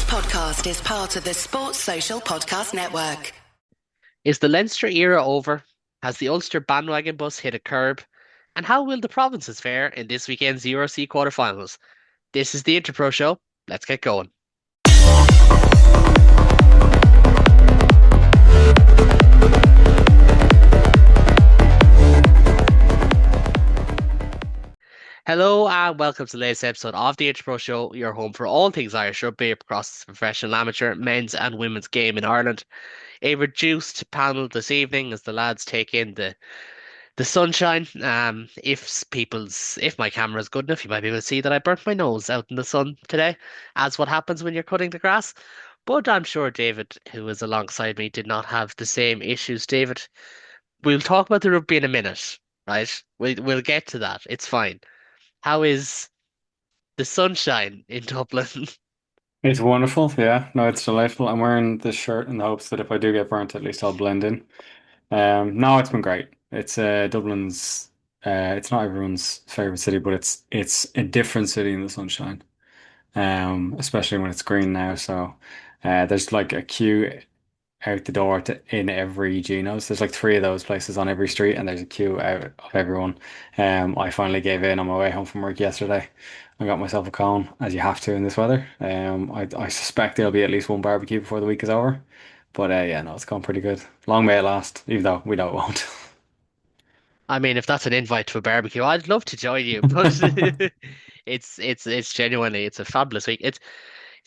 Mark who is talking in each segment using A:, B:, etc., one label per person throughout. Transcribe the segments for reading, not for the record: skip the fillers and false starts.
A: podcast is part of the Sports Social Podcast Network.
B: Is the Leinster era over? Has the Ulster bandwagon bus hit a curb? And how will the provinces fare in this weekend's Euro C quarterfinals? This is the Interpro Show. Let's get going. Hello and welcome to the latest episode of the Interpro Show, your home for all things Irish rugby across the professional, amateur, men's and women's game in Ireland. A reduced panel this evening as the lads take in the sunshine. If my camera is good enough, you might be able to see that I burnt my nose out in the sun today, as what happens when you're cutting the grass. But I'm sure David, who is alongside me, did not have the same issues. David, we'll talk about the rugby in a minute, right? We'll get to that. It's fine. How is the sunshine in Dublin?
C: It's wonderful, yeah. No, it's delightful. I'm wearing this shirt in the hopes that if I do get burnt, at least I'll blend in. No, it's been great. It's Dublin's. It's not everyone's favorite city, but it's a different city in the sunshine. Especially when it's green now. So, there's like a queue out the door to in every Geno's. There's like three of those places on every street, and there's a queue out of everyone. I finally gave in on my way home from work yesterday. I got myself a cone, as you have to in this weather. I suspect there'll be at least one barbecue before the week is over. But yeah, no, it's gone pretty good. Long may it last, even though we know it won't.
B: I mean, if that's an invite to a barbecue, I'd love to join you, but it's genuinely it's a fabulous week. It's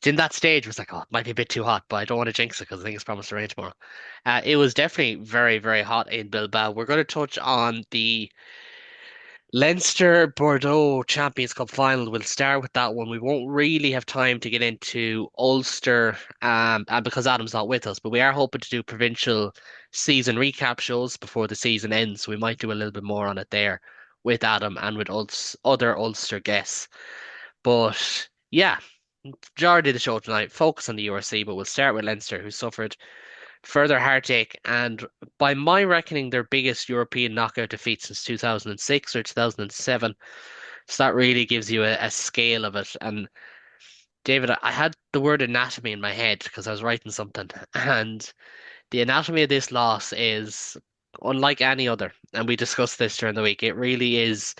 B: in that stage where it's like, oh, it might be a bit too hot, but I don't want to jinx it because I think it's promised to rain tomorrow. It was definitely very, very hot in Bilbao. We're going to touch on the Leinster Bordeaux Champions Cup final. We'll start with that one. We won't really have time to get into Ulster, and because Adam's not with us, but we are hoping to do provincial season recap shows before the season ends. So we might do a little bit more on it there with Adam and with other Ulster guests. But yeah, majority of the show tonight focus on the URC, but we'll start with Leinster, who suffered further heartache and, by my reckoning, their biggest European knockout defeat since 2006 or 2007. So that really gives you a scale of it. And David, I had the word anatomy in my head because I was writing something, and the anatomy of this loss is unlike any other. And we discussed this during the week. It really is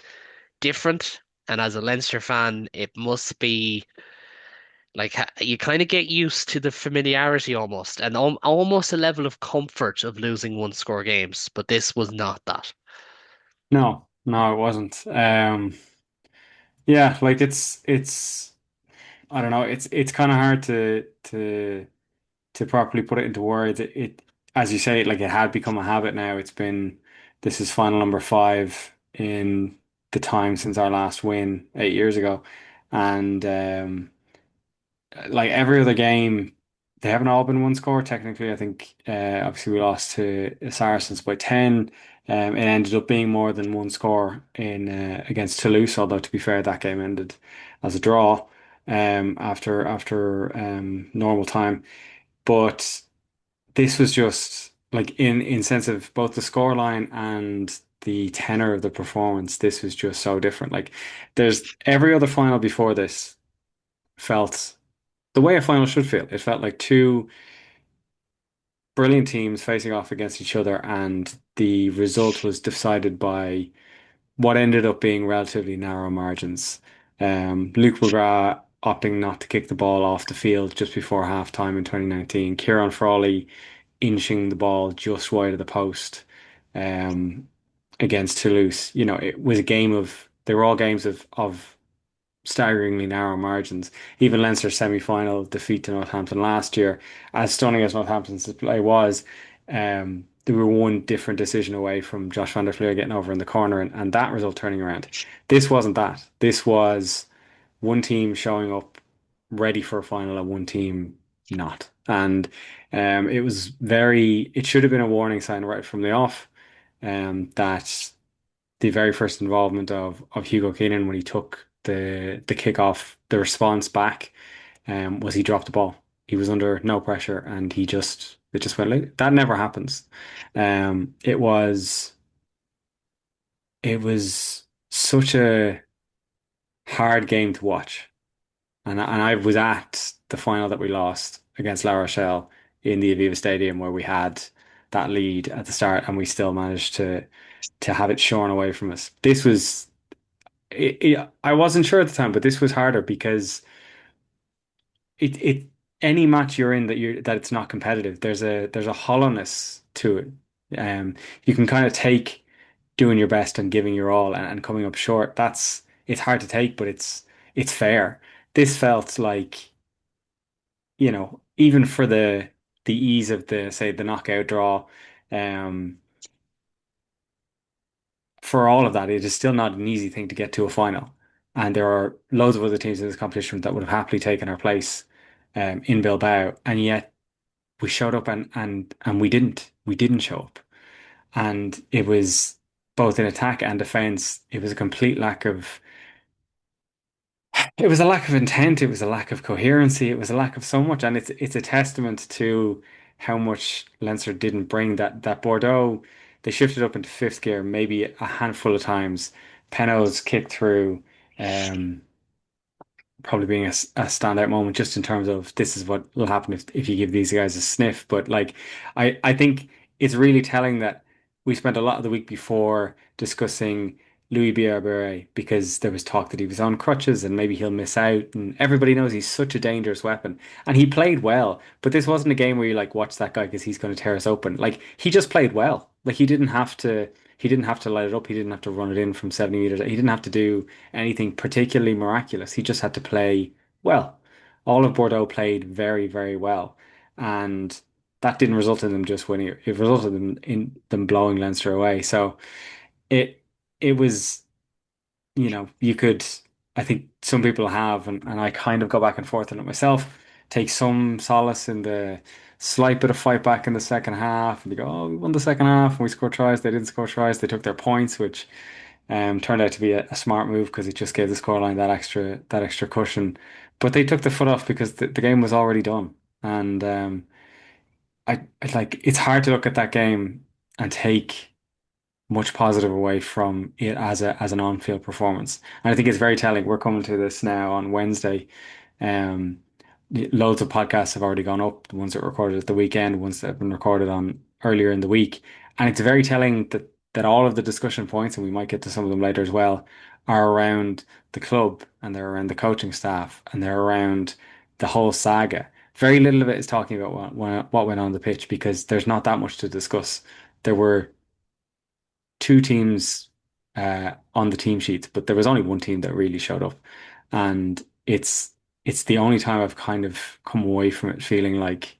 B: different. And as a Leinster fan, it must be like you kind of get used to the familiarity almost, and almost a level of comfort of losing one score games. But this was not that.
C: No, no, it wasn't. Yeah, like it's I don't know. It's kind of hard to properly put it into words. As you say, like it had become a habit now. This is final number five in the time since our last win 8 years ago, and like every other game, they haven't all been one score. Technically, I think obviously we lost to Saracens by 10. It ended up being more than one score in against Toulouse, although to be fair, that game ended as a draw after normal time. But this was just like in sense of both the scoreline and the tenor of the performance, this was just so different. Like there's every other final before this felt the way a final should feel. It felt like two brilliant teams facing off against each other, and the result was decided by what ended up being relatively narrow margins. Luke McGrath opting not to kick the ball off the field just before halftime in 2019. Kieran Frawley inching the ball just wide of the post against Toulouse. You know, it was a game of they were all games of staggeringly narrow margins. Even Leinster's semi-final defeat to Northampton last year, as stunning as Northampton's display was, they were one different decision away from Josh van der Flier getting over in the corner and that result turning around. This wasn't that. This was one team showing up ready for a final and one team not. And it should have been a warning sign right from the off, that the very first involvement of Hugo Keenan when he took the kickoff, the response back, was he dropped the ball. He was under no pressure and it just went late. That never happens. Um, it was it was such a hard game to watch. And I was at the final that we lost against La Rochelle in the Aviva Stadium, where we had that lead at the start and we still managed to have it shorn away from us. This was I wasn't sure at the time, but this was harder because it any match you're in that it's not competitive, there's a hollowness to it. You can kind of take doing your best and giving your all and coming up short. It's hard to take, but it's fair. This felt like, even for the ease of the, say, the knockout draw, um, for all of that, it is still not an easy thing to get to a final. And there are loads of other teams in this competition that would have happily taken our place in Bilbao, and yet we showed up and we didn't show up. And it was both in attack and defense. It was a complete lack of it was a lack of intent, it was a lack of coherency, it was a lack of so much, and it's a testament to how much Leinster didn't bring. That Bordeaux, they shifted up into fifth gear maybe a handful of times. Penno's kick through. Um, Probably being a standout moment just in terms of this is what will happen if you give these guys a sniff. But like, I think it's really telling that we spent a lot of the week before discussing Louis Biabere because there was talk that he was on crutches and maybe he'll miss out. And everybody knows he's such a dangerous weapon. And he played well, but this wasn't a game where you like watch that guy because he's going to tear us open. Like he just played well. Like he didn't have to light it up. He didn't have to run it in from 70 meters. He didn't have to do anything particularly miraculous. He just had to play well. All of Bordeaux played very, very well. And that didn't result in them just winning. It resulted in them blowing Leinster away. So it it was, you could, I think some people have, and I kind of go back and forth on it myself, take some solace in the slight bit of fight back in the second half. And they go, oh, we won the second half and we scored tries. They didn't score tries. They took their points, which turned out to be a smart move because it just gave the scoreline that extra cushion. But they took the foot off because the game was already done. And I like it's hard to look at that game and take much positive away from it as an on-field performance. And I think it's very telling. We're coming to this now on Wednesday. Um, Loads of podcasts have already gone up, the ones that were recorded at the weekend, ones that have been recorded on earlier in the week. And it's very telling that all of the discussion points, and we might get to some of them later as well, are around the club and they're around the coaching staff and they're around the whole saga. Very little of it is talking about what went on the pitch because there's not that much to discuss. There were two teams on the team sheets, but there was only one team that really showed up, and it's the only time I've kind of come away from it feeling like,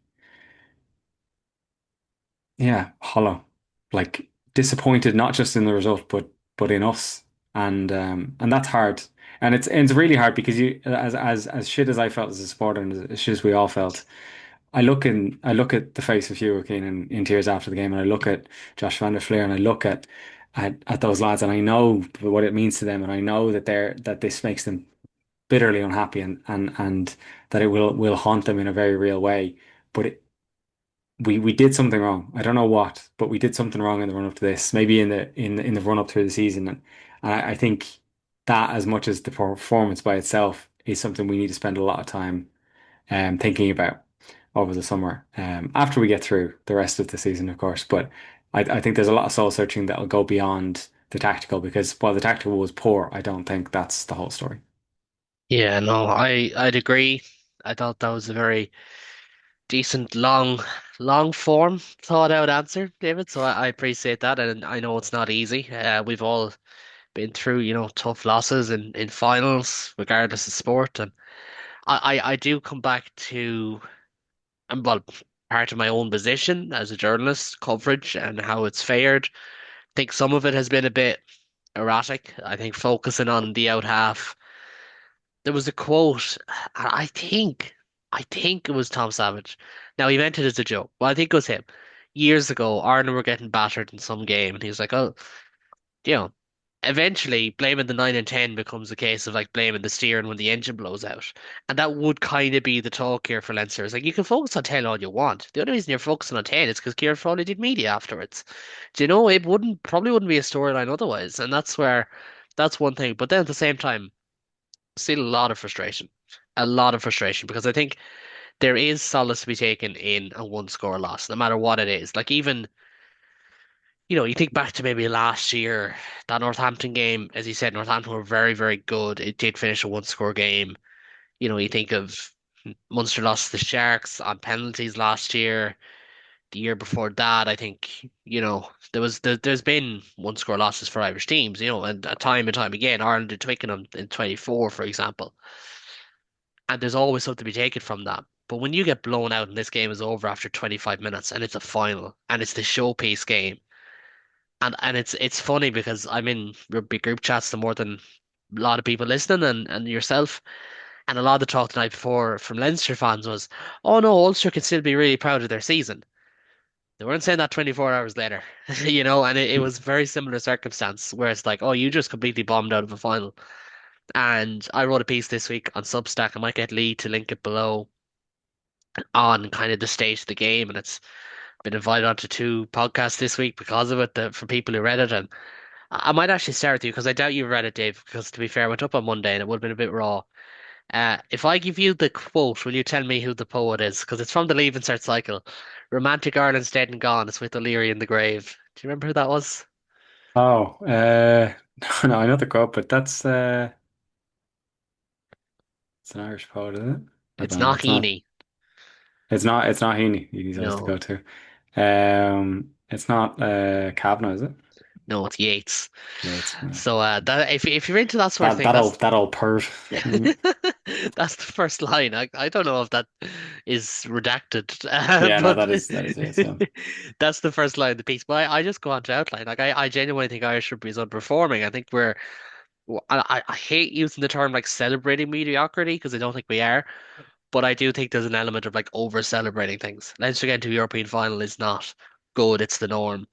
C: yeah, hollow, like disappointed not just in the result, but in us, and that's hard, and it's really hard because you as shit as I felt as a supporter and as shit as we all felt. I look at the face of Hugh Keenan in tears after the game, and I look at Josh van der Flier, and I look at those lads, and I know what it means to them, and I know that this makes them bitterly unhappy, and that it will haunt them in a very real way. But we did something wrong. I don't know what, but we did something wrong in the run up to this. Maybe in the run up through the season, and I think that as much as the performance by itself is something we need to spend a lot of time thinking about over the summer, after we get through the rest of the season, of course. But I think there's a lot of soul searching that will go beyond the tactical because while the tactical was poor, I don't think that's the whole story.
B: Yeah, no, I'd agree. I thought that was a very decent, long form, thought out answer, David. So I appreciate that, and I know it's not easy. We've all been through, tough losses in finals, regardless of sport, and I do come back to, well, part of my own position as a journalist, coverage and how it's fared. I think some of it has been a bit erratic. I think focusing on the out half. There was a quote, and I think it was Tom Savage. Now he meant it as a joke. Well, I think it was him. Years ago, Ireland were getting battered in some game, and he was like, "Oh, you know, eventually blaming the 9 and 10 becomes a case of like blaming the steering when the engine blows out." And that would kind of be the talk here for Leinster. It's like you can focus on 10 all you want. The only reason you're focusing on 10 is because Kieran Foley did media afterwards. Do you know, it probably wouldn't be a storyline otherwise. And that's one thing. But then at the same time, still a lot of frustration. a lot of frustration because I think there is solace to be taken in a one score loss, no matter what it is. Like even, you think back to maybe last year, that Northampton game, as you said, Northampton were very, very good. It did finish a one score game. You think of Munster lost to the Sharks on penalties last year. The year before that, I think, there's been one score losses for Irish teams, and time and time again, Ireland did Twickenham in 24, for example. And there's always something to be taken from that. But when you get blown out and this game is over after 25 minutes and it's a final and it's the showpiece game, and it's funny because I'm in big group chats to more than a lot of people listening and yourself. And a lot of the talk the night before from Leinster fans was, oh no, Ulster can still be really proud of their season. They weren't saying that 24 hours later, and it was very similar circumstance where it's like, oh, you just completely bombed out of a final. And I wrote a piece this week on Substack. I might get Lee to link it below on kind of the state of the game. And it's been invited onto two podcasts this week because of it, for people who read it. And I might actually start with you because I doubt you've read it, Dave, because to be fair, I went up on Monday and it would have been a bit raw. If I give you the quote, will you tell me who the poet is? Because it's from the Leave and Cert cycle. Romantic Ireland's dead and gone. It's with O'Leary in the grave. Do you remember who that was?
C: Oh, no, I know the quote, but it's an Irish poet, is it? I
B: It's
C: don't know.
B: not Heaney.
C: It's not Heaney. He's always the
B: No,
C: go-to. It's not Kavanagh, is it?
B: no, it's Yeats.
C: Yeah, it's
B: So that if you're into that sort of
C: that
B: thing,
C: that old that old perv. Mm.
B: that's the first line. I don't know if that is redacted,
C: Yeah, no,
B: but
C: that is it. Yeah.
B: that's the first line of the piece. But I just go on to outline. Like I genuinely think Irish rugby is underperforming. I think I hate using the term like celebrating mediocrity because I don't think we are. But I do think there's an element of like over celebrating things. Leinster getting to a European final is not good. It's the norm.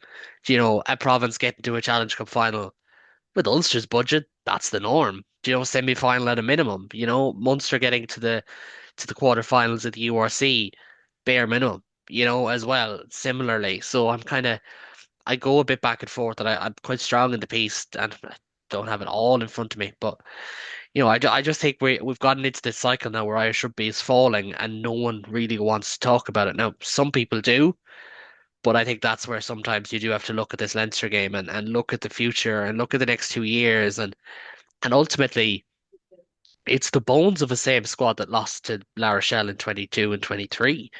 B: A province getting to a Challenge Cup final with Ulster's budget, that's the norm. Semi-final at a minimum. Munster getting to the quarterfinals at the URC, bare minimum. As well, similarly. So I go a bit back and forth, and I'm quite strong in the piece, and I don't have it all in front of me. But I just think we've gotten into this cycle now where Irish rugby is falling, and no one really wants to talk about it. Now, some people do. But I think that's where sometimes you do have to look at this Leinster game and look at the future and look at the next 2 years and ultimately it's the bones of the same squad that lost to La Rochelle in 22 and 23.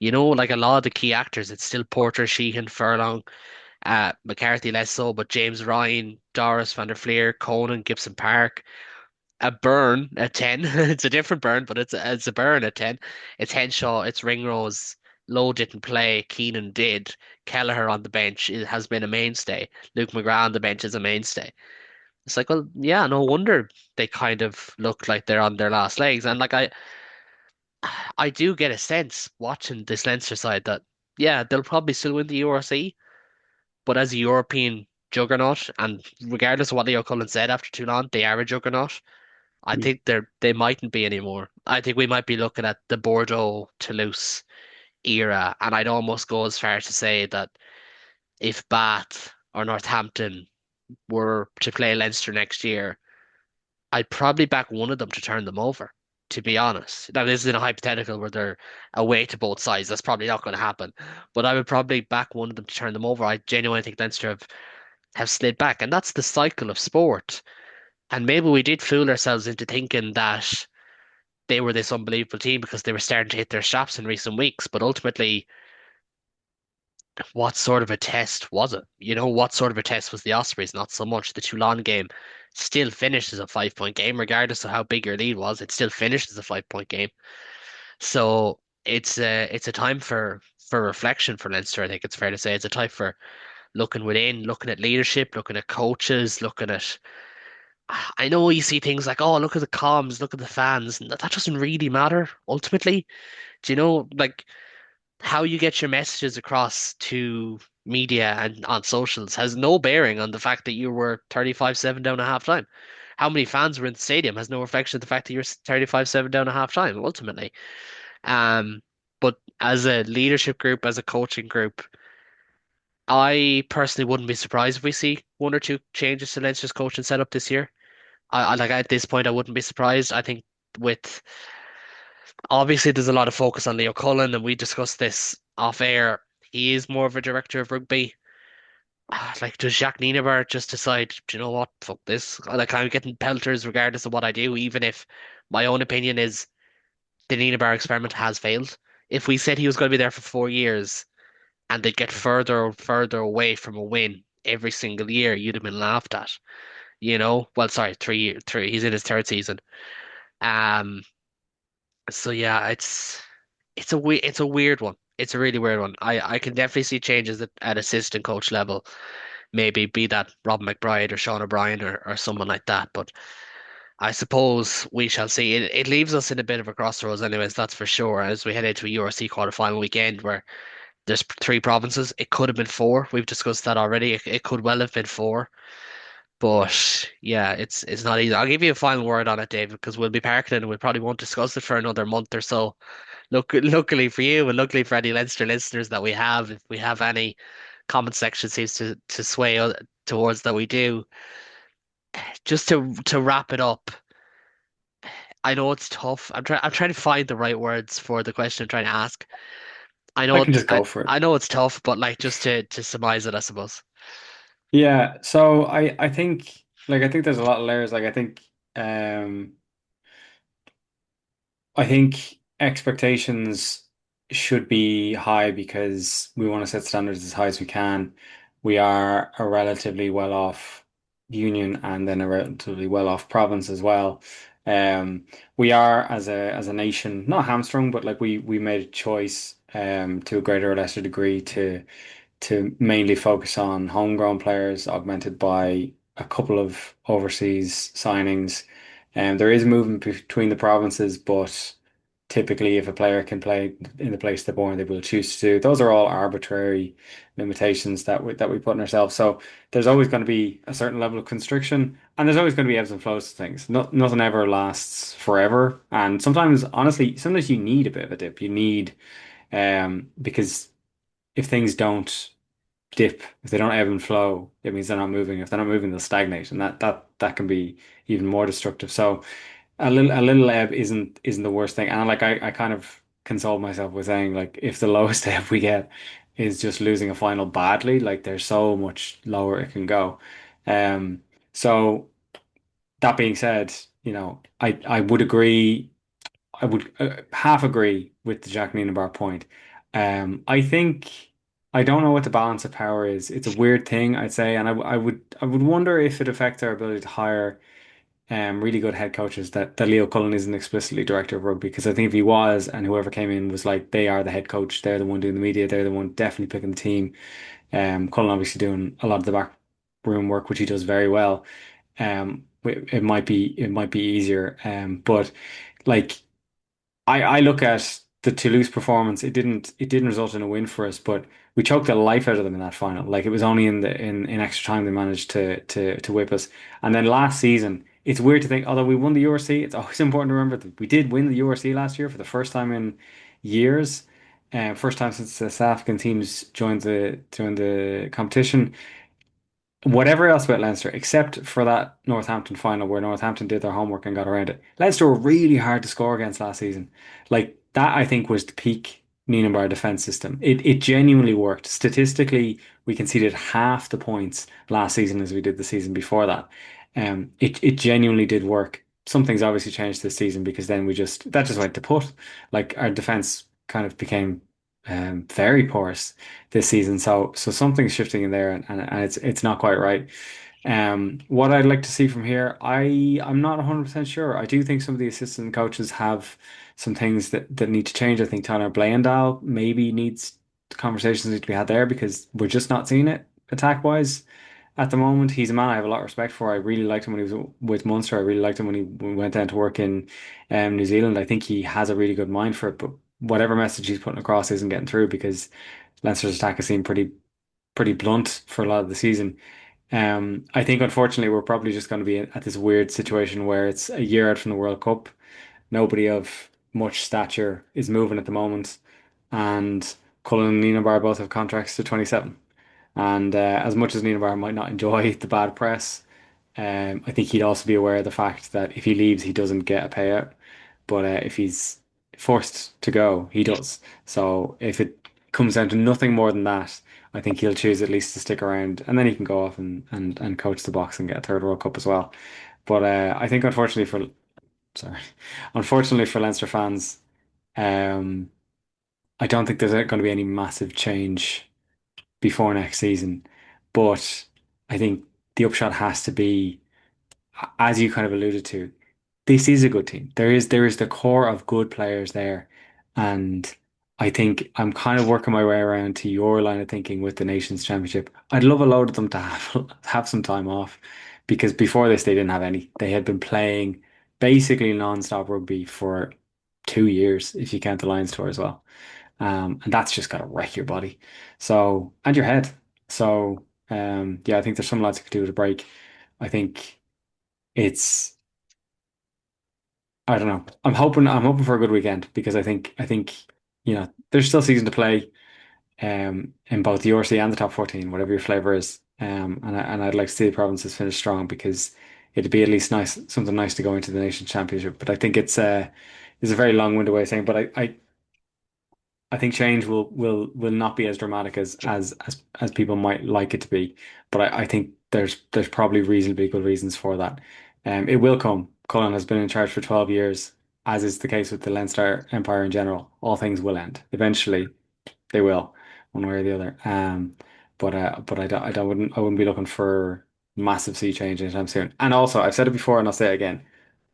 B: Like a lot of the key actors, it's still Porter, Sheehan, Furlong, McCarthy less so, but James Ryan, Doris van der Fleer, Conan, Gibson Park, a Burn at 10. It's a different Burn, but it's a Burn at 10. It's Henshaw, it's Ringrose. Lowe didn't play, Keenan did. Kelleher on the bench has been a mainstay. Luke McGrath on the bench is a mainstay. It's like, well, yeah, no wonder they kind of look like they're on their last legs. And like I do get a sense watching this Leinster side that yeah, they'll probably still win the URC, but as a European juggernaut, and regardless of what Leo Cullen said after Toulon, they are a juggernaut. I think they mightn't be anymore. I think we might be looking at the Bordeaux Toulouse era, and I'd almost go as far to say that if Bath or Northampton were to play Leinster next year, I'd probably back one of them to turn them over, to be honest. Now, this is in a hypothetical where they're away to both sides. That's probably not going to happen. But I would probably back one of them to turn them over. I genuinely think Leinster have slid back. And that's the cycle of sport. And maybe we did fool ourselves into thinking that they were this unbelievable team because they were starting to hit their straps in recent weeks. But ultimately, what sort of a test was it? What sort of a test was the Ospreys? Not so much. The Toulon game still finished as a 5 point game, regardless of how big your lead was. It still finished as a 5 point game. So it's a time for reflection for Leinster. I think it's fair to say it's a time for looking within, looking at leadership, looking at coaches, looking at. I know you see things like, oh, look at the comms, look at the fans, and that doesn't really matter ultimately. Do you know, like how you get your messages across to media and on socials has no bearing on the fact that you were 35-7 down at halftime. How many fans were in the stadium has no reflection of the fact that you're 35-7 down at halftime, ultimately. Um, but as a leadership group, as a coaching group, I personally wouldn't be surprised if we see one or two changes to Leinster's coaching setup this year. I like at this point, I wouldn't be surprised. I think with Obviously, there's a lot of focus on Leo Cullen, and we discussed this off air. He is more of a director of rugby. Like, does Jacques Nienaber just decide, do you know what, fuck this? Like, I'm getting pelters regardless of what I do, even if my own opinion is the Nienaber experiment has failed. If we said he was going to be there for 4 years and they'd get further and further away from a win every single year, you'd have been laughed at. Well, sorry, 3 years, three. He's in his third season. Um, so yeah, it's a weird one. It's a really weird one. I can definitely see changes at assistant coach level. Maybe be that Rob McBride or Sean O'Brien or someone like that. But I suppose we shall see. It leaves us in a bit of a crossroads, anyways. That's for sure. As we head into a URC quarterfinal weekend, where there's three provinces, it could have been four. We've discussed that already. It could well have been four. But yeah, it's not easy. I'll give you a final word on it, David, because we'll be parking it and we probably won't discuss it for another month or so. Luckily for you and luckily for any Leinster listeners that we have, if we have any comment section seems to sway towards that we do. Just to wrap it up, I know it's tough. I'm trying to find the right words for the question I'm trying to ask. I
C: I
B: know
C: can
B: it's
C: just go for it.
B: I know it's tough, but like just to surmise it, I suppose.
C: Yeah, so I think I think there's a lot of layers. Um I think expectations should be high because we want to set standards as high as we can. We are a relatively well-off union and then a relatively well-off province as well. Um, we are as a nation not hamstrung, but like we made a choice to a greater or lesser degree to mainly focus on homegrown players, augmented by a couple of overseas signings. And there is movement between the provinces, but typically, if a player can play in the place they're born, they will choose to do. Those are all arbitrary limitations that we put on ourselves. So there's always going to be a certain level of constriction, and there's always going to be ebbs and flows to things. Nothing ever lasts forever, and sometimes, honestly, sometimes you need a bit of a dip. You need because if things don't dip, if they don't ebb and flow, it means they're not moving. If they're not moving, they'll stagnate, and that can be even more destructive. So a little ebb isn't the worst thing. And I kind of console myself with saying like if the lowest ebb we get is just losing a final badly, like there's so much lower it can go. Um, so that being said, I would agree. I would half agree with the Jack Nienaber point. I think I don't know what the balance of power is. It's a weird thing, I'd say, and I would wonder if it affects our ability to hire really good head coaches. That Leo Cullen isn't explicitly director of rugby, because I think if he was, and whoever came in was like they are the head coach, they're the one doing the media, they're the one definitely picking the team. Cullen obviously doing a lot of the back room work, which he does very well. It might be easier. But like. I look at the Toulouse performance. It didn't result in a win for us, but we choked the life out of them in that final. Like it was only in extra time they managed to whip us. And then last season, it's weird to think, although we won the URC, it's always important to remember that we did win the URC last year for the first time in years. First time since the South African teams joined the competition. Whatever else about Leinster, except for that Northampton final where Northampton did their homework and got around it. Leinster were really hard to score against last season. Like that, I think was the peak Nienaber defense system. It genuinely worked. Statistically, we conceded half the points last season as we did the season before that. It genuinely did work. Something's obviously changed this season because then that just went to put. Like our defense kind of became very porous this season. So something's shifting in there, and it's not quite right. What I'd like to see from here, I'm not 100% sure. I do think some of the assistant coaches have some things that need to change. I think Tanner Blayendal maybe needs conversations need to be had there because we're just not seeing it attack wise at the moment. He's a man I have a lot of respect for. I really liked him when he was with Munster. I really liked him when he went down to work in New Zealand. I think he has a really good mind for it, but whatever message he's putting across isn't getting through because Leinster's attack has seemed pretty blunt for a lot of the season. I think unfortunately we're probably just going to be at this weird situation where it's a year out from the World Cup. Nobody of much stature is moving at the moment, and Cullen and Nienaber both have contracts to 27. And as much as Nienaber might not enjoy the bad press, I think he'd also be aware of the fact that if he leaves, he doesn't get a payout. But if forced to go, he does. So if it comes down to nothing more than that, I think he'll choose at least to stick around, and then he can go off and coach the box and get a third World Cup as well. But I think sorry, unfortunately for Leinster fans, um, I don't think there's going to be any massive change before next season. But I think the upshot has to be, as you kind of alluded to, this is a good team. There is the core of good players there, and I think I'm kind of working my way around to your line of thinking with the Nations Championship. I'd love a load of them to have some time off because before this they didn't have any. They had been playing basically non-stop rugby for 2 years if you count the Lions tour as well. And that's just got to wreck your body. So, and your head. So, yeah, I think there's some lads who could do with a break. I think it's, I don't know. I'm hoping for a good weekend because I think, there's still season to play, in both the URC and the top 14, whatever your flavor is. And I'd like to see the provinces finish strong because it'd be at least nice, something nice to go into the Nations Championship. But I think it's a very long-winded way of saying, but I think change will not be as dramatic as people might like it to be, but I think there's probably reasonably good reasons for that. It will come. Cullen has been in charge for 12 years, as is the case with the Leinster Empire in general. All things will end. Eventually, they will, one way or the other. But I wouldn't be looking for massive sea change anytime soon. And also, I've said it before and I'll say it again.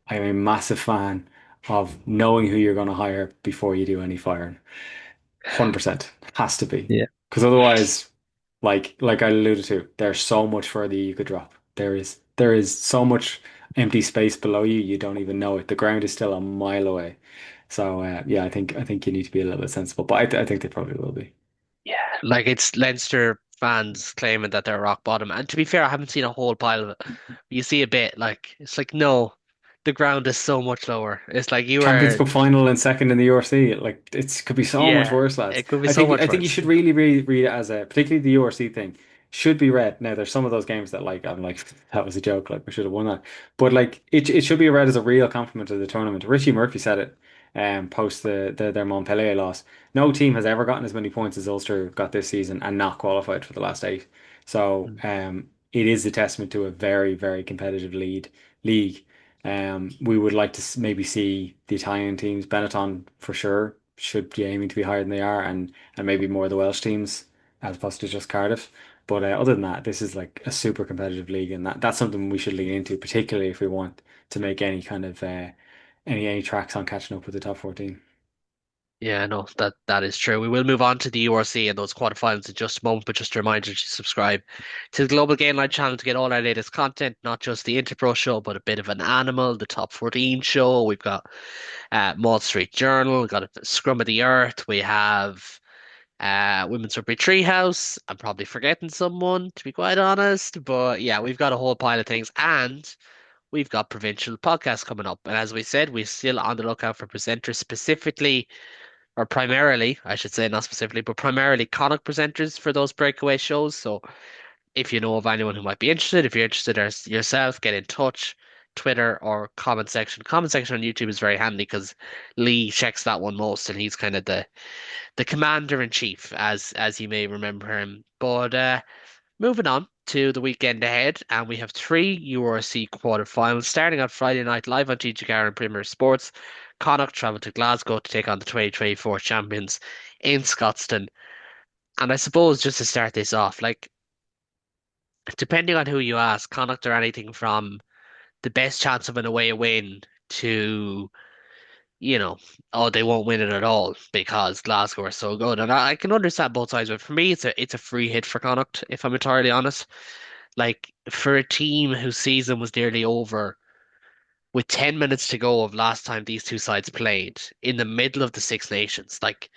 C: I am a massive fan of knowing who you're going to hire before you do any firing. 100% has to be.
B: Yeah.
C: Because otherwise, like I alluded to, there's so much further you could drop. There is so much empty space below you, you don't even know it. The ground is still a mile away. So yeah, I think you need to be a little bit sensible, but I think they probably will be.
B: Yeah, like it's Leinster fans claiming that they're rock bottom. And to be fair, I haven't seen a whole pile of it. You see a bit, like it's like no, the ground is so much lower. It's like you
C: Champions
B: are,
C: Cup final and second in the URC. Like could be so much
B: yeah,
C: worse, lads.
B: it could be
C: I
B: so
C: think
B: much
C: I think you
B: worse.
C: should really read it as a particularly the URC thing should be read. Now there's some of those games that like I'm like that was a joke, like we should have won that. But like it should be read as a real compliment to the tournament. Richie Murphy said it post their Montpellier loss. No team has ever gotten as many points as Ulster got this season and not qualified for the last eight. So
B: Mm.
C: it is a testament to a very, very competitive league. We would like to maybe see the Italian teams, Benetton for sure, should be aiming to be higher than they are, and maybe more of the Welsh teams as opposed to just Cardiff. But other than that, this is like a super competitive league, and that's something we should lean into, particularly if we want to make any kind of any tracks on catching up with the top 14.
B: Yeah, no, that is true. We will move on to the URC and those quarterfinals in just a moment, but just a reminder to subscribe to the Global Game Line channel to get all our latest content, not just the Interpro show, but a bit of an animal, the top 14 show. We've got Mall Street Journal, we've got a Scrum of the Earth, we have Women's Rugby Treehouse. I'm probably forgetting someone, to be quite honest, but yeah, we've got a whole pile of things, and we've got provincial podcasts coming up. And as we said, we're still on the lookout for presenters specifically or primarily, I should say, not specifically, but primarily Connacht presenters for those breakaway shows. So if you know of anyone who might be interested, if you're interested yourself, get in touch. Twitter or comment section. Comment section on YouTube is very handy because Lee checks that one most, and he's kind of the commander in chief, as you may remember him. But moving on to the weekend ahead, and we have three URC quarterfinals starting on Friday night live on TGR and Premier Sports. Connacht travel to Glasgow to take on the 2024 champions in Scotstoun. And I suppose just to start this off, like depending on who you ask, Connacht are anything from the best chance of an away win to, you know, oh, they won't win it at all because Glasgow are so good. And I can understand both sides, but for me, it's a free hit for Connacht, if I'm entirely honest. Like for a team whose season was nearly over with 10 minutes to go of last time these two sides played in the middle of the Six Nations, like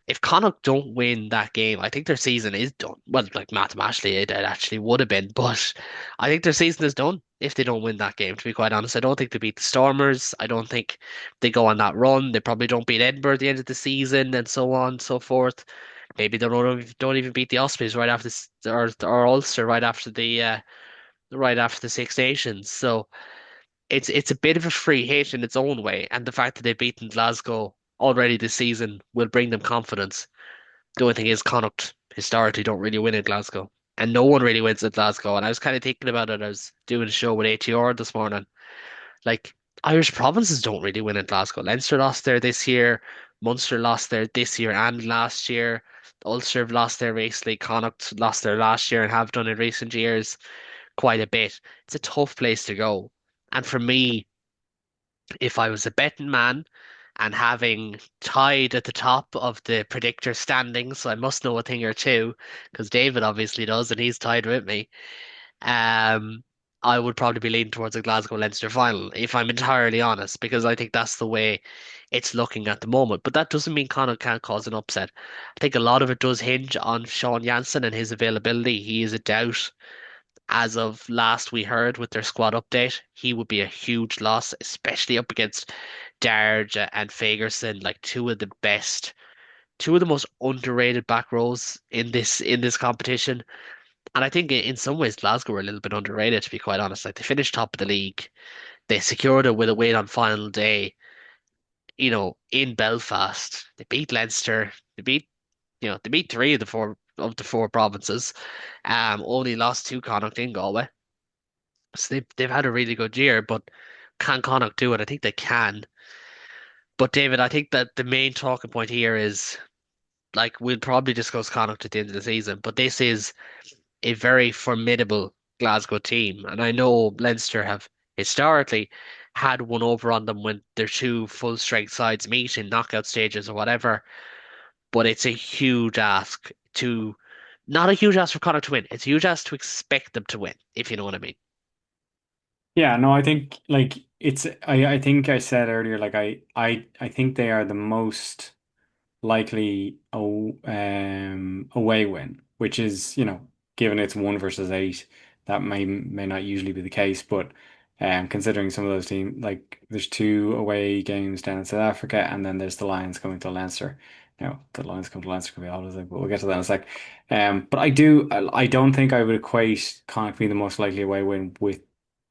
B: if Connacht don't win that game, I think their season is done. Well, like mathematically, it actually would have been, but I think their season is done if they don't win that game, to be quite honest. I don't think they beat the Stormers. I don't think they go on that run. They probably don't beat Edinburgh at the end of the season and so on and so forth. Maybe they don't even beat the Ospreys right after this, or Ulster right after the Six Nations. So it's a bit of a free hit in its own way, and the fact that they've beaten Glasgow. already this season will bring them confidence. The only thing is Connacht historically don't really win in Glasgow. And no one really wins in Glasgow. And I was kind of thinking about it. I was doing a show with ATR this morning. Like, Irish provinces don't really win in Glasgow. Leinster lost there this year. Munster lost there this year and last year. Ulster have lost there recently. Connacht lost there last year and have done in recent years quite a bit. It's a tough place to go. And for me, if I was a betting man and having tied at the top of the predictor standings, so I must know a thing or two, because David obviously does, and he's tied with me. Um, I would probably be leaning towards a Glasgow Leinster final, if I'm entirely honest, because I think that's the way it's looking at the moment. But that doesn't mean Connacht can't cause an upset. I think a lot of it does hinge on Sean Jansen and his availability. He is a doubt. As of last we heard with their squad update, he would be a huge loss, especially up against Darge and Fagerson, like two of the most underrated back rows in this competition. And I think in some ways Glasgow were a little bit underrated, to be quite honest. Like they finished top of the league, they secured it with a win on final day. In Belfast, they beat Leinster, they beat three of the four provinces. Only lost to Connacht in Galway. So they've had a really good year, but can Connacht do it? I think they can. But David, I think that the main talking point here is like we'll probably discuss Connacht at the end of the season, but this is a very formidable Glasgow team. And I know Leinster have historically had one over on them when their two full strength sides meet in knockout stages or whatever. But it's a huge ask to not a huge ask for Connacht to win. It's a huge ask to expect them to win, if you know what I mean.
C: Yeah, no, I think like I think I said earlier like I think they are the most likely away win, which is, given it's 1 versus 8, that may not usually be the case, but considering some of those teams, like there's two away games down in South Africa, and then there's the Lions coming to Leinster. The Lions come to Leinster can be always like, but we'll get to that in a sec. But I don't think I would equate Connacht being the most likely away win with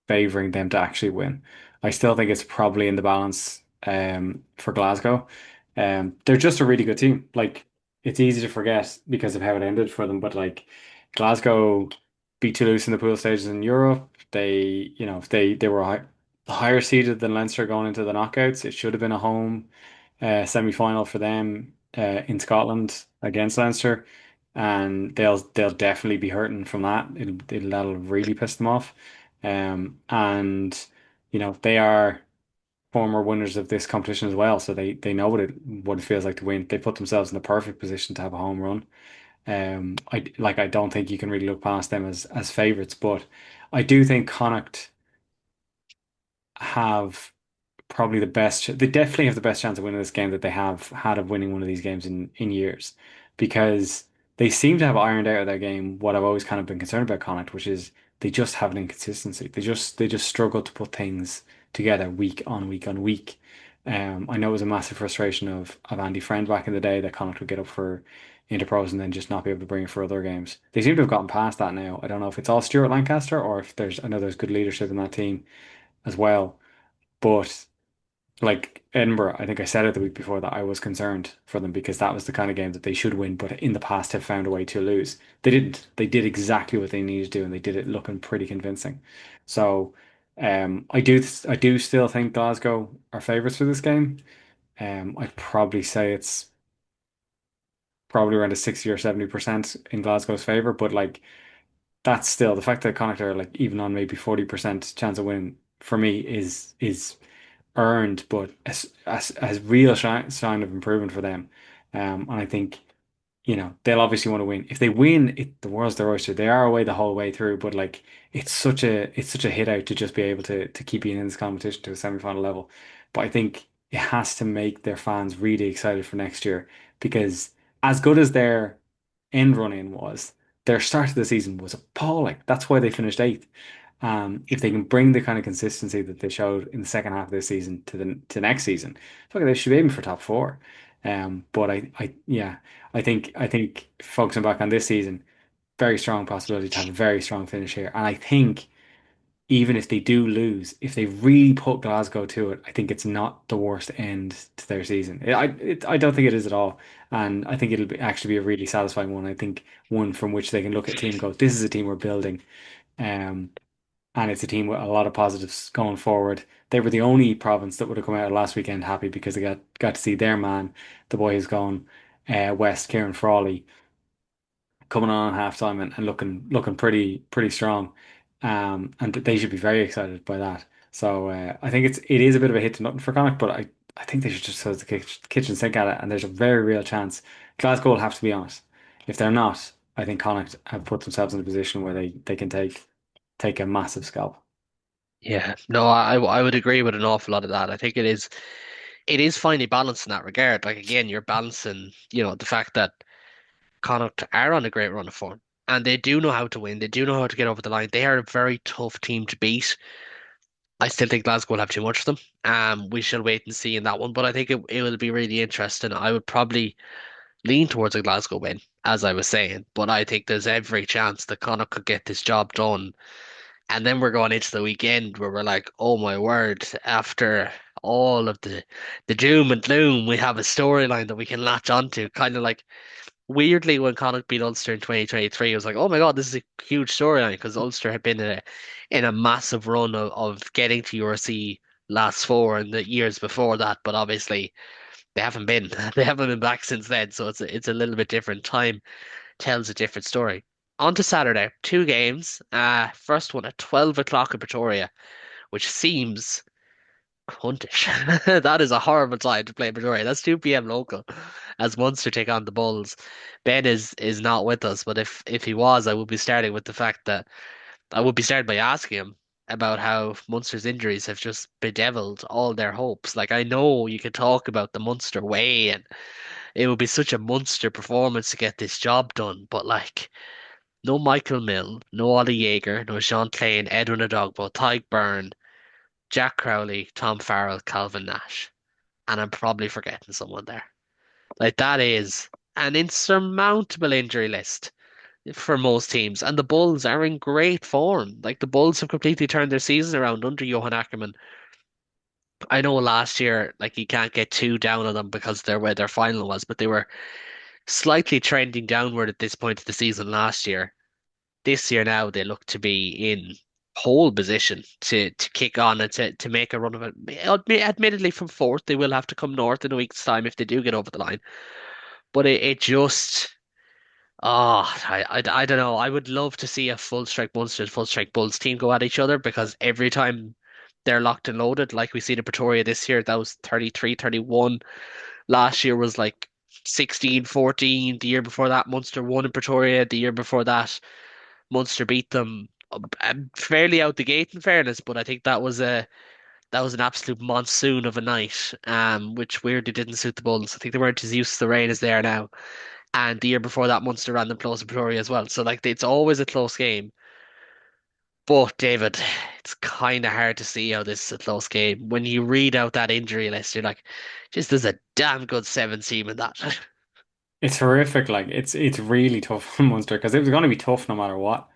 C: favoring them to actually win. I still think it's probably in the balance for Glasgow. They're just a really good team. Like it's easy to forget because of how it ended for them, but like Glasgow beat Toulouse in the pool stages in Europe. If they were higher seeded than Leinster going into the knockouts. It should have been a home semi-final for them in Scotland against Leinster, and they'll definitely be hurting from that. That'll really piss them off. And they are former winners of this competition as well, so they know what it feels like to win. They put themselves in the perfect position to have a home run. I don't think you can really look past them as favorites, but I do think Connacht have probably the best. They definitely have the best chance of winning this game that they have had of winning one of these games in years, because they seem to have ironed out of their game what I've always kind of been concerned about Connacht, which is they just have an inconsistency. They just struggle to put things together week on week on week. I know it was a massive frustration of Andy Friend back in the day that Connacht would get up for Interpros and then just not be able to bring it for other games. They seem to have gotten past that now. I don't know if it's all Stuart Lancaster or if I know there's good leadership in that team as well. But like Edinburgh, I think I said it the week before that I was concerned for them because that was the kind of game that they should win, but in the past have found a way to lose. They didn't. They did exactly what they needed to do, and they did it looking pretty convincing. So, I do still think Glasgow are favourites for this game. I'd probably say it's probably around a 60 or 70% in Glasgow's favour, but like that's still the fact that Connacht are like even on maybe 40% chance of winning for me is earned, but as real sign of improvement for them. And I think, they'll obviously want to win. If they win, the world's their oyster. They are away the whole way through, but like it's such a hit out to just be able to keep being in this competition to a semi-final level. But I think it has to make their fans really excited for next year because as good as their end run in was, their start of the season was appalling. That's why they finished eighth. If they can bring the kind of consistency that they showed in the second half of this season to next season, look, they should be aiming for top four. But yeah, I think focusing back on this season, very strong possibility to have a very strong finish here. And I think even if they do lose, if they really put Glasgow to it, I think it's not the worst end to their season. I don't think it is at all. And I think actually be a really satisfying one. I think one from which they can look at a team and go, this is a team we're building. Um, and it's a team with a lot of positives going forward. They were the only province that would have come out of last weekend happy because they got to see their man, the boy who's gone west, Kieran Frawley, coming on at halftime and looking pretty strong. And they should be very excited by that. So I think it is a bit of a hit to nothing for Connacht, but I think they should just have the kitchen sink at it. And there's a very real chance Glasgow will have to be on it. If they're not, I think Connacht have put themselves in a position where they can take a massive scalp.
B: Yeah, no, I would agree with an awful lot of that. I think it is finely balanced in that regard. Like again, you're balancing, the fact that Connacht are on a great run of form and they do know how to win. They do know how to get over the line. They are a very tough team to beat. I still think Glasgow will have too much for them. We shall wait and see in that one, but I think it will be really interesting. I would probably lean towards a Glasgow win, as I was saying, but I think there's every chance that Connacht could get this job done. And then we're going into the weekend where we're like, oh my word, after all of the doom and gloom, we have a storyline that we can latch onto. Kind of like weirdly when Connacht beat Ulster in 2023, it was like, oh my God, this is a huge storyline because Ulster had been in a massive run of getting to URC last four and the years before that, but obviously they haven't been they haven't been back since then, so it's a little bit different. Time tells a different story. On to Saturday, two games. First one at 12 o'clock in Pretoria, which seems cuntish. That is a horrible time to play in Pretoria. That's 2 p.m. local as Munster take on the Bulls. Ben is not with us, but if he was, I would be starting with the fact that I would be starting by asking him about how Munster's injuries have just bedeviled all their hopes. Like I know you can talk about the Munster way and it would be such a Munster performance to get this job done, but like no Michael Mill, no Ollie Yeager, no Sean Klein, Edwin Adogbo, Tyke Byrne, Jack Crowley, Tom Farrell, Calvin Nash. And I'm probably forgetting someone there. Like that is an insurmountable injury list for most teams. And the Bulls are in great form. Like the Bulls have completely turned their season around under Johan Ackerman. I know last year, like you can't get too down on them because they're where their final was, but they were slightly trending downward at this point of the season last year. This year now they look to be in pole position to kick on and to make a run of it. Admittedly, from fourth, they will have to come north in a week's time if they do get over the line. But it just, I don't know. I would love to see a full strike Munster and full strike Bulls team go at each other because every time they're locked and loaded, like we see in Pretoria this year, that was 33-31. Last year was like 16-14. The year before that, Munster won in Pretoria. The year before that, Munster beat them fairly out the gate in fairness, but I think that was an absolute monsoon of a night, which weirdly didn't suit the Bulls. I think they weren't as used to the rain as they are now. And the year before that, Munster ran them close to Pretoria as well. So like it's always a close game. But David, it's kind of hard to see how this is a close game. When you read out that injury list, you're like, just there's a damn good seven team in that.
C: It's horrific. Like it's really tough on Munster because it was going to be tough no matter what.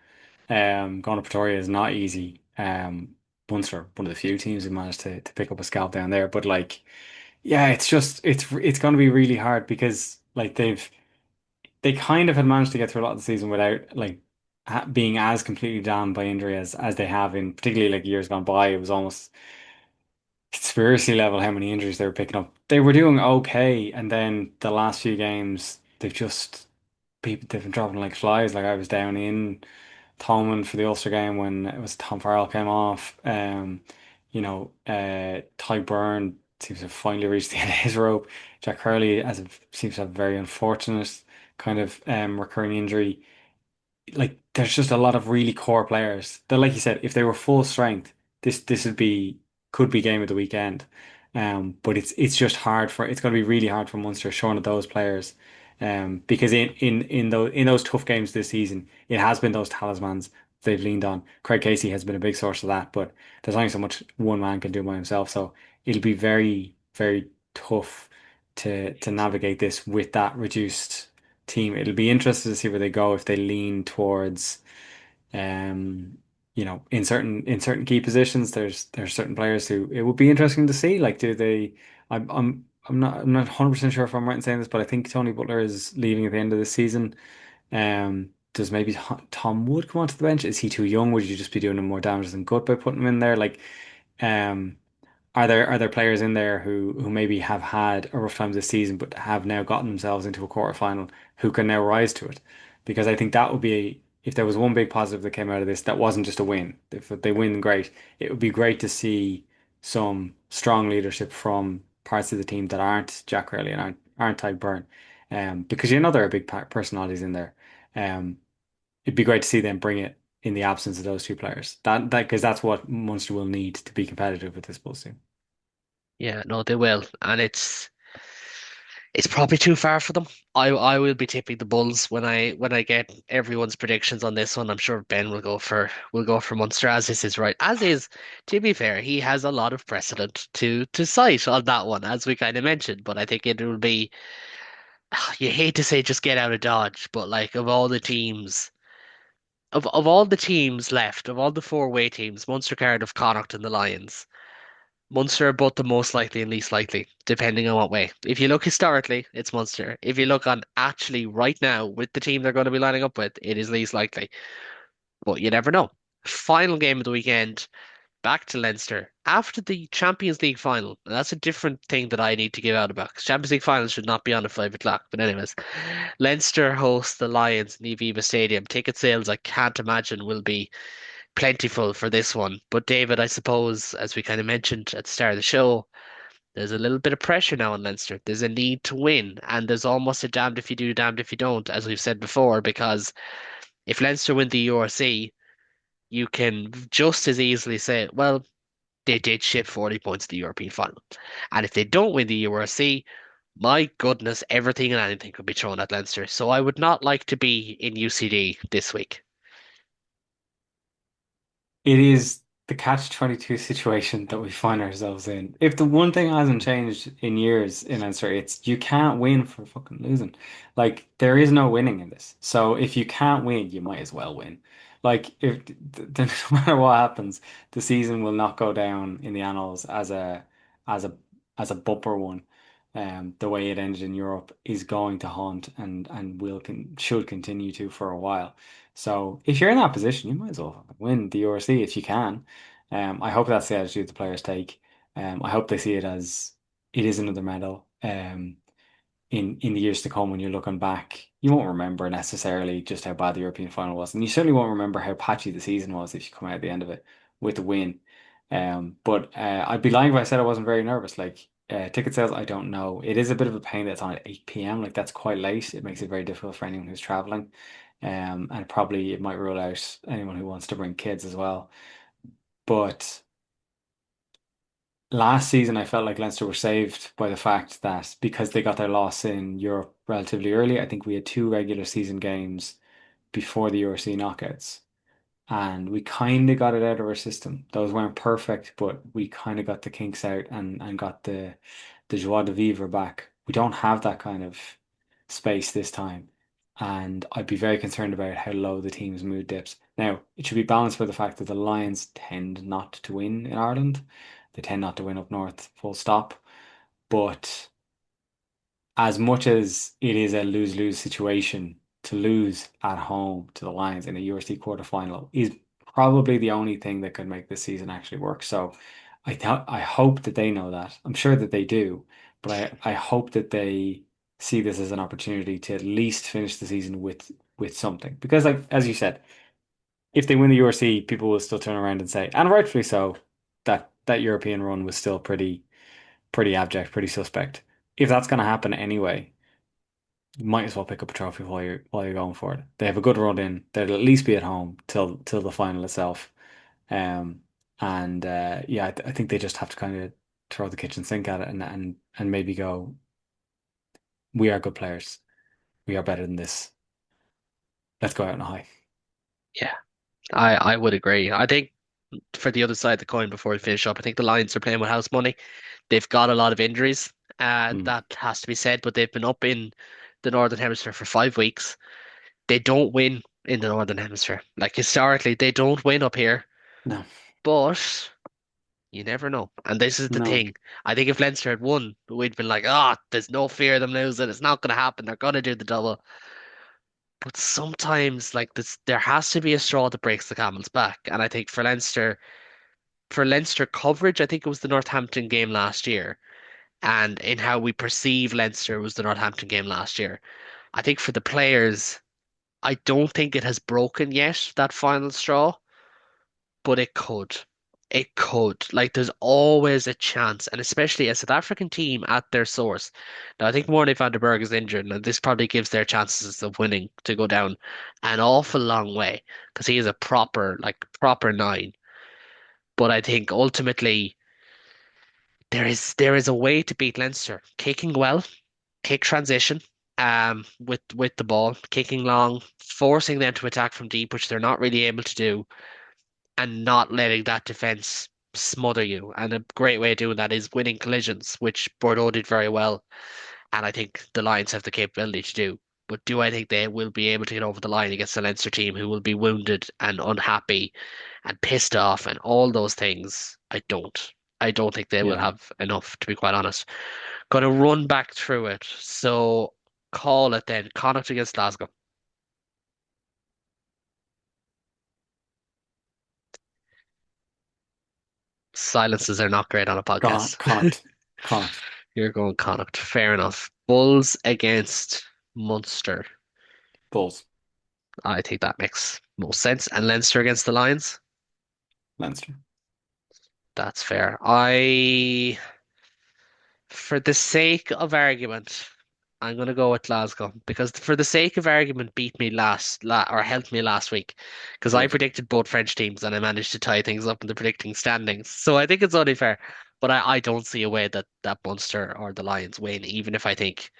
C: Going to Pretoria is not easy. Munster, one of the few teams who managed to pick up a scalp down there. But like, yeah, it's going to be really hard because like they kind of had managed to get through a lot of the season without like being as completely damned by injury as they have in particularly like years gone by. It was almost conspiracy level how many injuries they were picking up. They were doing okay, and then the last few games they've been dropping like flies. Like I was down in Thomond for the Ulster game when it was Tom Farrell came off. Ty Byrne seems to have finally reached the end of his rope. Jack Hurley seems to have a very unfortunate kind of recurring injury. Like there's just a lot of really core players that, like you said, if they were full strength, this could be game of the weekend. But it's just it's going to be really hard for Munster showing at those players. Because in those tough games this season, it has been those talismans they've leaned on. Craig Casey has been a big source of that, but there's only so much one man can do by himself. So it'll be very, very tough to navigate this with that reduced team. It'll be interesting to see where they go if they lean towards um in certain key positions, there's certain players who it would be interesting to see. Like, do they? I'm not 100% sure if I'm right in saying this, but I think Tony Butler is leaving at the end of the season. Does maybe Tom Wood come onto the bench? Is he too young? Would you just be doing him more damage than good by putting him in there? Like, um, are there players in there who maybe have had a rough time this season but have now gotten themselves into a quarterfinal who can now rise to it? Because I think that would be if there was one big positive that came out of this, that wasn't just a win. If they win, great. It would be great to see some strong leadership from parts of the team that aren't Jack Crowley and aren't Ty Burn, because there are big personalities in there. Um, it'd be great to see them bring it in the absence of those two players. That because that's what Munster will need to be competitive with this Bulls team.
B: Yeah, no, they will, and it's probably too far for them. I will be tipping the Bulls when I get everyone's predictions on this one. I'm sure Ben will go for Munster as this is right. As is, to be fair, he has a lot of precedent to cite on that one, as we kind of mentioned. But I think it will be you hate to say just get out of Dodge, but like of all the teams left, of all the four-way teams, Munster, Cardiff, Connacht, and the Lions. Munster are both the most likely and least likely, depending on what way. If you look historically, it's Munster. If you look on actually right now with the team they're going to be lining up with, it is least likely. But you never know. Final game of the weekend, back to Leinster after the Champions League final. And that's a different thing that I need to give out about because Champions League finals should not be on at 5 o'clock. But anyways, Leinster host the Lions in the Aviva Stadium. Ticket sales I can't imagine will be plentiful for this one. But David, I suppose, as we kind of mentioned at the start of the show, there's a little bit of pressure now on Leinster. There's a need to win, and there's almost a damned if you do, damned if you don't, as we've said before, because if Leinster win the URC, you can just as easily say, well, they did ship 40 points to the European final. And if they don't win the URC, my goodness, everything and anything could be thrown at Leinster. So I would not like to be in UCD this week.
C: It is the catch-22 situation that we find ourselves in. If the one thing hasn't changed in years in Leinster, it's you can't win for fucking losing. Like there is no winning in this. So if you can't win, you might as well win. Like if no matter what happens, the season will not go down in the annals as a as a bumper one. The way it ended in Europe is going to haunt and should continue to for a while. So if you're in that position, you might as well win the URC if you can. I hope that's the attitude the players take. I hope they see it as it is another medal. In the years to come, when you're looking back, you won't remember necessarily just how bad the European final was, and you certainly won't remember how patchy the season was if you come out at the end of it with a win. But I'd be lying if I said I wasn't very nervous. Like ticket sales, I don't know. It is a bit of a pain that it's on at 8 p.m. Like that's quite late. It makes it very difficult for anyone who's traveling. And probably it might rule out anyone who wants to bring kids as well. But last season, I felt like Leinster were saved by the fact that because they got their loss in Europe relatively early, I think we had two regular season games before the URC knockouts. And we kind of got it out of our system. Those weren't perfect, but we kind of got the kinks out and got the joie de vivre back. We don't have that kind of space this time. And I'd be very concerned about how low the team's mood dips. Now, it should be balanced by the fact that the Lions tend not to win in Ireland. They tend not to win up north, full stop. But as much as it is a lose-lose situation, to lose at home to the Lions in a URC quarterfinal is probably the only thing that could make this season actually work. So I hope that they know that. I'm sure that they do, but I hope that they see this as an opportunity to at least finish the season with something. Because like as you said, if they win the URC, people will still turn around and say, and rightfully so, that European run was still pretty abject, pretty suspect. If that's going to happen anyway, you might as well pick up a trophy while you're going for it. They have a good run in. They'll at least be at home till the final itself. Um, and yeah, I think they just have to kind of throw the kitchen sink at it and maybe go, we are good players. We are better than this. Let's go out on a high.
B: Yeah, I would agree. I think for the other side of the coin before we finish up, I think the Lions are playing with house money. They've got a lot of injuries,
C: Mm.
B: that has to be said, but they've been up in the Northern Hemisphere for 5 weeks. They don't win in the Northern Hemisphere. Like historically, they don't win up here,
C: No,
B: but you never know. And this is the
C: no.
B: thing. I think if Leinster had won, we'd been like, oh, there's no fear of them losing. It's not going to happen. They're going to do the double. But sometimes, like this, there has to be a straw that breaks the camel's back. And I think for Leinster coverage, I think it was the Northampton game last year. And in how we perceive Leinster was the Northampton game last year. I think for the players, I don't think it has broken yet, that final straw, but it could. It could. Like, there's always a chance, and especially a South African team at their source. Now, I think Morne van der Berg is injured, and this probably gives their chances of winning to go down an awful long way because he is a proper nine. But I think ultimately there is a way to beat Leinster. Kicking well, kick transition, with the ball, kicking long, forcing them to attack from deep, which they're not really able to do, and not letting that defense smother you. And a great way of doing that is winning collisions, which Bordeaux did very well, and I think the Lions have the capability to do. But do I think they will be able to get over the line against the Leinster team who will be wounded and unhappy and pissed off and all those things? I don't. I don't think they will
C: Yeah.
B: have enough, to be quite honest. Gonna run back through it. So call it then. Connacht against Glasgow. Silences are not great on a podcast.
C: Connacht. Connacht.
B: You're going Connacht. Fair enough. Bulls against Munster.
C: Bulls.
B: I think that makes most sense. And Leinster against the Lions.
C: Leinster.
B: That's fair. For the sake of argument, I'm going to go with Glasgow because for the sake of argument, beat me or helped me last week because I
C: Good.
B: predicted both French teams and I managed to tie things up in the predicting standings. So I think it's only fair. But I don't see a way that Munster or the Lions win, even if I think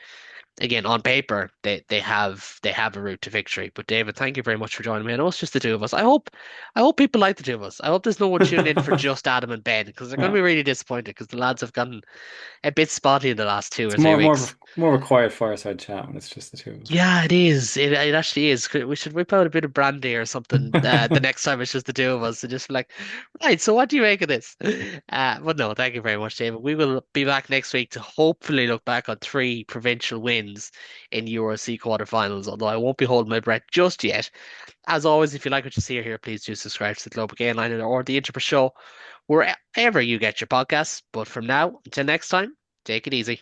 B: again on paper they have a route to victory. But David, thank you very much for joining me. I know it's just the two of us. I hope people like the two of us. I hope there's no one tuning in for just Adam and Ben because they're going to
C: Yeah.
B: be really disappointed because the lads have gotten a bit spotty in the last two or
C: It's
B: three
C: more
B: weeks.
C: more of a quiet fireside chat when it's just the two of us.
B: Yeah, it is. It actually is. We should whip out a bit of brandy or something the next time it's just the two of us and just be like, right, so what do you make of this? But no, thank you very much, David. We will be back next week to hopefully look back on three provincial wins in Euro C quarterfinals, although I won't be holding my breath just yet. As always, if you like what you see here, please do subscribe to the Global Game Line or the Interpret Show, wherever you get your podcasts. But from now until next time, take it easy.